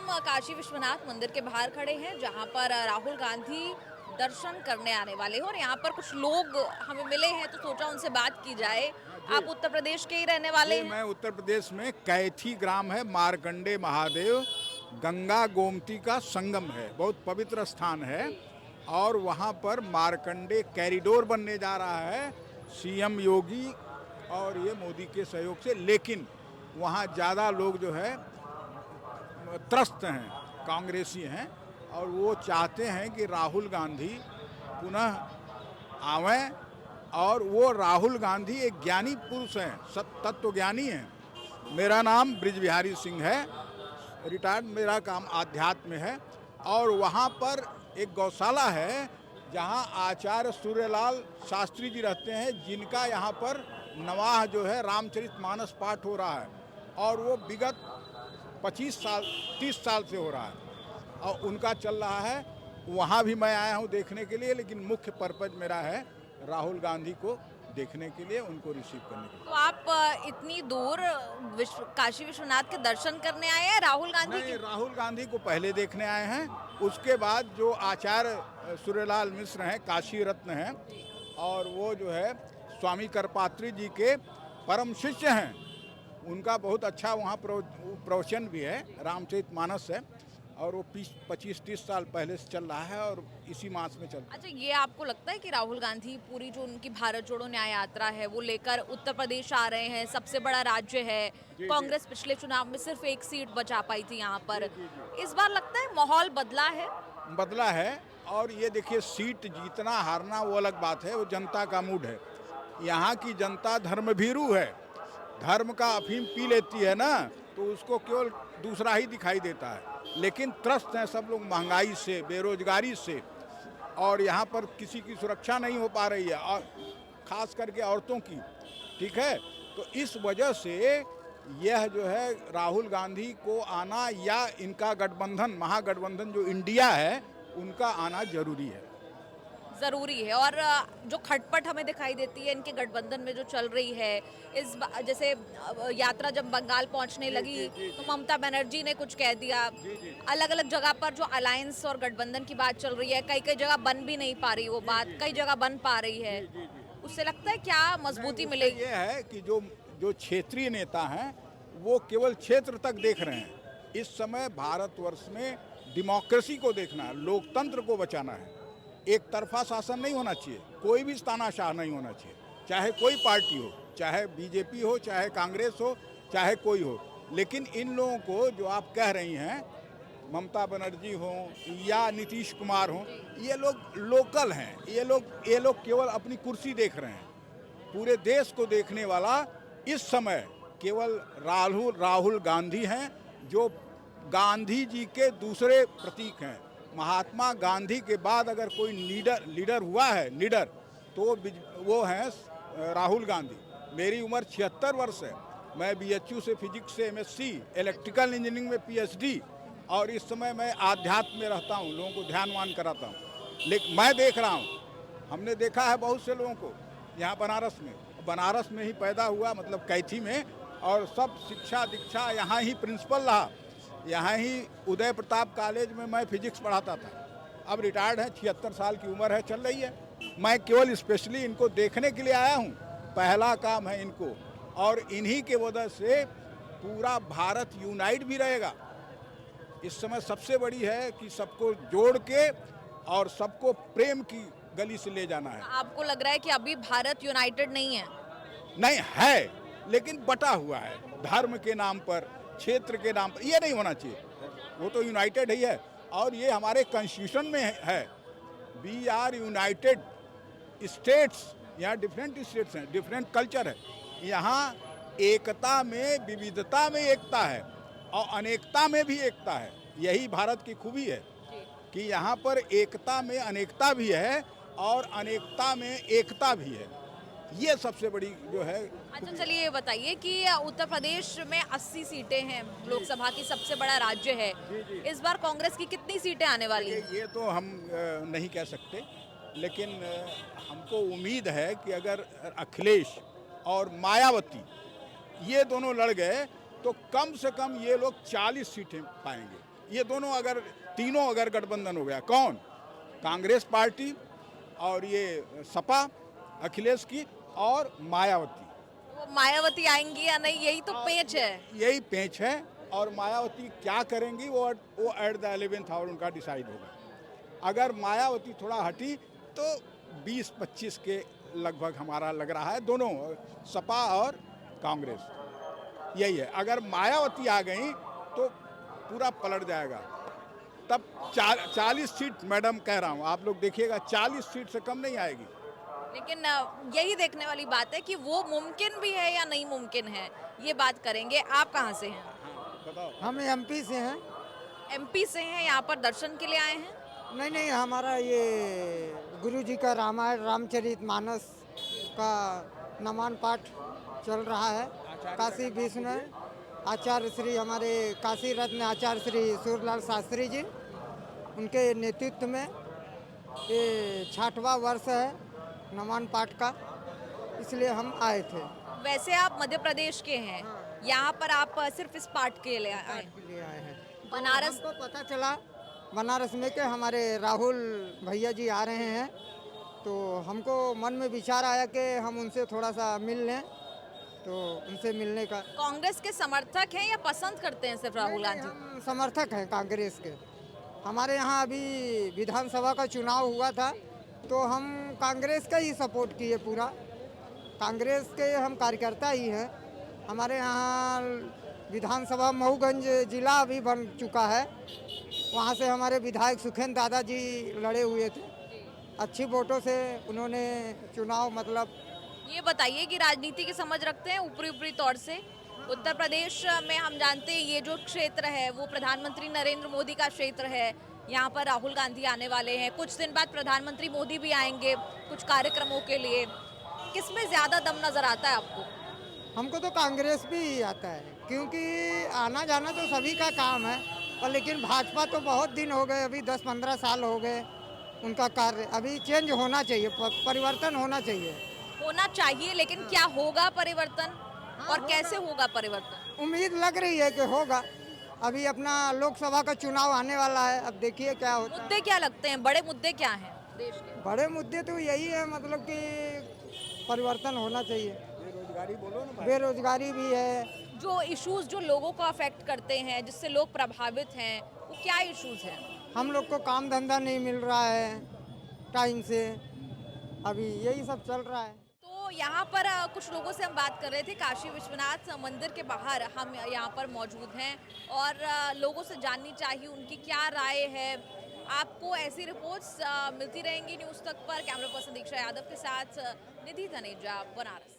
काशी विश्वनाथ मंदिर के बाहर खड़े हैं जहां पर राहुल गांधी दर्शन करने आने वाले हैं और यहाँ पर कुछ लोग हमें मिले हैं तो सोचा उनसे बात की जाए। आप उत्तर प्रदेश के ही रहने वाले हैं? मैं उत्तर प्रदेश में कैथी ग्राम है, मार्कंडे महादेव, गंगा गोमती का संगम है, बहुत पवित्र स्थान है। और वहाँ पर मार्कंडे कॉरिडोर बनने जा रहा है सीएम योगी और ये मोदी के सहयोग से, लेकिन वहाँ ज़्यादा लोग जो है त्रस्त हैं, कांग्रेसी हैं, और वो चाहते हैं कि राहुल गांधी पुनः आवें। और वो राहुल गांधी एक ज्ञानी पुरुष हैं, तत्वज्ञानी हैं। मेरा नाम ब्रिज बिहारी सिंह है, रिटायर्ड, मेरा काम आध्यात्म में है। और वहाँ पर एक गौशाला है जहाँ आचार्य सूर्यलाल शास्त्री जी रहते हैं, जिनका यहाँ पर नवाह जो है रामचरितमानस पाठ हो रहा है, और वो विगत 25 साल 30 साल से हो रहा है और उनका चल रहा है। वहाँ भी मैं आया हूँ देखने के लिए, लेकिन मुख्य पर्पज मेरा है राहुल गांधी को देखने के लिए, उनको रिसीव करने के लिए। तो आप इतनी दूर काशी विश्वनाथ के दर्शन करने आए हैं राहुल गांधी नहीं, के? राहुल गांधी को पहले देखने आए हैं, उसके बाद जो आचार्य सूर्यलाल मिश्र हैं, काशी रत्न हैं, और वो जो है स्वामी करपात्री जी के परम शिष्य हैं, उनका बहुत अच्छा वहाँ प्रवचन भी है, रामचरितमानस है, और वो 25-30 साल पहले से चल रहा है और इसी मास में चल रहा है। अच्छा, ये आपको लगता है कि राहुल गांधी पूरी जो उनकी भारत जोड़ो न्याय यात्रा है वो लेकर उत्तर प्रदेश आ रहे हैं? सबसे बड़ा राज्य है, कांग्रेस पिछले चुनाव में सिर्फ एक सीट बचा पाई थी यहाँ पर। इस बार लगता है माहौल बदला है? बदला है। और ये देखिए, सीट जीतना हारना वो अलग बात है, वो जनता का मूड है। यहाँ की जनता धर्मभीरू है, धर्म का अफीम पी लेती है ना, तो उसको केवल दूसरा ही दिखाई देता है। लेकिन त्रस्त हैं सब लोग महंगाई से, बेरोजगारी से, और यहाँ पर किसी की सुरक्षा नहीं हो पा रही है, और खास करके औरतों की। ठीक है, तो इस वजह से यह जो है राहुल गांधी को आना, या इनका गठबंधन, महागठबंधन जो इंडिया है, उनका आना जरूरी है। जरूरी है। और जो खटपट हमें दिखाई देती है इनके गठबंधन में जो चल रही है, जैसे यात्रा जब बंगाल पहुंचने लगी तो ममता बनर्जी ने कुछ कह दिया। अलग अलग जगह पर जो अलायंस और गठबंधन की बात चल रही है, कई कई जगह बन भी नहीं पा रही वो बात, कई जगह बन पा रही है। उससे लगता है क्या मजबूती मिलेगी? ये है कि जो क्षेत्रीय नेता हैं वो केवल क्षेत्र तक देख रहे हैं। इस समय भारतवर्ष में डेमोक्रेसी को देखना है, लोकतंत्र को बचाना है। एक तरफा शासन नहीं होना चाहिए, कोई भी तानाशाह नहीं होना चाहिए, चाहे कोई पार्टी हो, चाहे बीजेपी हो, चाहे कांग्रेस हो, चाहे कोई हो। लेकिन इन लोगों को जो आप कह रही हैं, ममता बनर्जी हो या नीतीश कुमार हो, ये लोग लोकल हैं, ये लोग केवल अपनी कुर्सी देख रहे हैं। पूरे देश को देखने वाला इस समय केवल राहुल गांधी हैं, जो गांधी जी के दूसरे प्रतीक हैं। महात्मा गांधी के बाद अगर कोई लीडर हुआ है, तो वो हैं राहुल गांधी। मेरी उम्र 76 वर्ष है, मैं बीएचयू से फिजिक्स से एमएससी, इलेक्ट्रिकल इंजीनियरिंग में पीएचडी, और इस समय मैं आध्यात्म में रहता हूँ, लोगों को ध्यानवान कराता हूँ। लेकिन मैं देख रहा हूँ, हमने देखा है बहुत से लोगों को यहाँ बनारस में ही पैदा हुआ, मतलब कैथी में, और सब शिक्षा दीक्षा यहाँ ही प्रिंसिपल रहा, यहाँ ही उदय प्रताप कॉलेज में मैं फिजिक्स पढ़ाता था। अब रिटायर्ड है, 76 साल की उम्र है, चल रही है। मैं केवल स्पेशली इनको देखने के लिए आया हूँ, पहला काम है इनको, और इन्हीं के वजह से पूरा भारत यूनाइट भी रहेगा। इस समय सबसे बड़ी है कि सबको जोड़ के और सबको प्रेम की गली से ले जाना है। आपको लग रहा है कि अभी भारत यूनाइटेड नहीं है? नहीं है, लेकिन बटा हुआ है, धर्म के नाम पर, क्षेत्र के नाम पर। ये नहीं होना चाहिए, वो तो यूनाइटेड ही है, और ये हमारे कॉन्स्टिट्यूशन में है, वी आर यूनाइटेड स्टेट्स। यहाँ डिफरेंट स्टेट्स हैं, डिफरेंट कल्चर है। यहाँ एकता में विविधता में एकता है, और अनेकता में भी एकता है। यही भारत की खूबी है कि यहाँ पर एकता में अनेकता भी है और अनेकता में एकता भी है। ये सबसे बड़ी जो है। अच्छा, चलिए ये बताइए कि उत्तर प्रदेश में 80 सीटें हैं, लोकसभा की सबसे बड़ा राज्य है। इस बार कांग्रेस की कितनी सीटें आने वाली हैं? ये तो हम नहीं कह सकते, लेकिन हमको उम्मीद है कि अगर अखिलेश और मायावती ये दोनों लड़ गए तो कम से कम ये लोग 40 सीटें पाएंगे। ये दोनों अगर तीनों अगर गठबंधन हो गया, कौन? कांग्रेस पार्टी और ये सपा अखिलेश की और मायावती। वो मायावती आएंगी या नहीं, यही तो पेच है। यही पेच है और मायावती क्या करेंगी वो एट द 11th आवर उनका डिसाइड होगा। अगर मायावती थोड़ा हटी तो 20-25 के लगभग हमारा लग रहा है, दोनों सपा और कांग्रेस, यही है। अगर मायावती आ गई तो पूरा पलट जाएगा। तब 40 सीट, मैडम कह रहा हूँ, आप लोग देखिएगा 40 सीट से कम नहीं आएगी। लेकिन यही देखने वाली बात है कि वो मुमकिन भी है या नहीं मुमकिन है, ये बात करेंगे। आप कहाँ से हैं? बताओ। हम एमपी से हैं। एमपी से हैं, यहाँ पर दर्शन के लिए आए हैं? नहीं, हमारा ये गुरु जी का रामायण रामचरितमानस का नमन पाठ चल रहा है। काशी विश्वनाथ आचार्य श्री, हमारे काशी रत्न आचार्य श्री सूरलाल शास्त्री जी, उनके नेतृत्व में ये 6वां वर्ष है नमन पाठ का, इसलिए हम आए थे। वैसे आप मध्य प्रदेश के हैं, यहाँ पर आप सिर्फ इस पाठ के लिए आए हैं? के लिए आए हैं। बनारस हमको पता चला बनारस में कि हमारे राहुल भैया जी आ रहे हैं, तो हमको मन में विचार आया कि हम उनसे थोड़ा सा मिल लें, तो उनसे मिलने का। कांग्रेस के समर्थक हैं या पसंद करते हैं सिर्फ राहुल नहीं, गांधी? हम समर्थक हैं कांग्रेस के। हमारे यहाँ अभी विधानसभा का चुनाव हुआ था तो हम कांग्रेस का ही सपोर्ट किए, पूरा कांग्रेस के हम कार्यकर्ता ही हैं। हमारे यहाँ विधानसभा महूगंज जिला अभी बन चुका है, वहाँ से हमारे विधायक सुखेंद्र दादाजी लड़े हुए थे, अच्छी वोटों से उन्होंने चुनाव, मतलब। ये बताइए कि राजनीति की समझ रखते हैं ऊपरी तौर से? उत्तर प्रदेश में हम जानते हैं ये जो क्षेत्र है वो प्रधानमंत्री नरेंद्र मोदी का क्षेत्र है। यहाँ पर राहुल गांधी आने वाले हैं, कुछ दिन बाद प्रधानमंत्री मोदी भी आएंगे कुछ कार्यक्रमों के लिए। किसमें ज़्यादा दम नज़र आता है आपको? हमको तो कांग्रेस भी ही आता है, क्योंकि आना जाना तो सभी का काम है, पर लेकिन भाजपा तो बहुत दिन हो गए, अभी 10-15 साल हो गए उनका कार्य। अभी चेंज होना चाहिए, परिवर्तन होना चाहिए। होना चाहिए, लेकिन क्या होगा परिवर्तन और कैसे होगा परिवर्तन? उम्मीद लग रही है कि होगा। अभी अपना लोकसभा का चुनाव आने वाला है, अब देखिए क्या होता है। मुद्दे क्या लगते हैं, बड़े मुद्दे क्या हैं देश के? बड़े मुद्दे तो यही है, मतलब कि परिवर्तन होना चाहिए। बेरोजगारी बोलो ना भाई। बेरोजगारी भी है। जो इश्यूज जो लोगों को अफेक्ट करते हैं, जिससे लोग प्रभावित हैं, वो क्या इश्यूज हैं? हम लोग को काम धंधा नहीं मिल रहा है टाइम से, अभी यही सब चल रहा है। तो यहाँ पर कुछ लोगों से हम बात कर रहे थे, काशी विश्वनाथ मंदिर के बाहर हम यहाँ पर मौजूद हैं और लोगों से जाननी चाहिए उनकी क्या राय है। आपको ऐसी रिपोर्ट्स मिलती रहेंगी न्यूज़ तक पर। कैमरा पर्सन दीक्षा यादव के साथ निधि धनेजा, बनारस।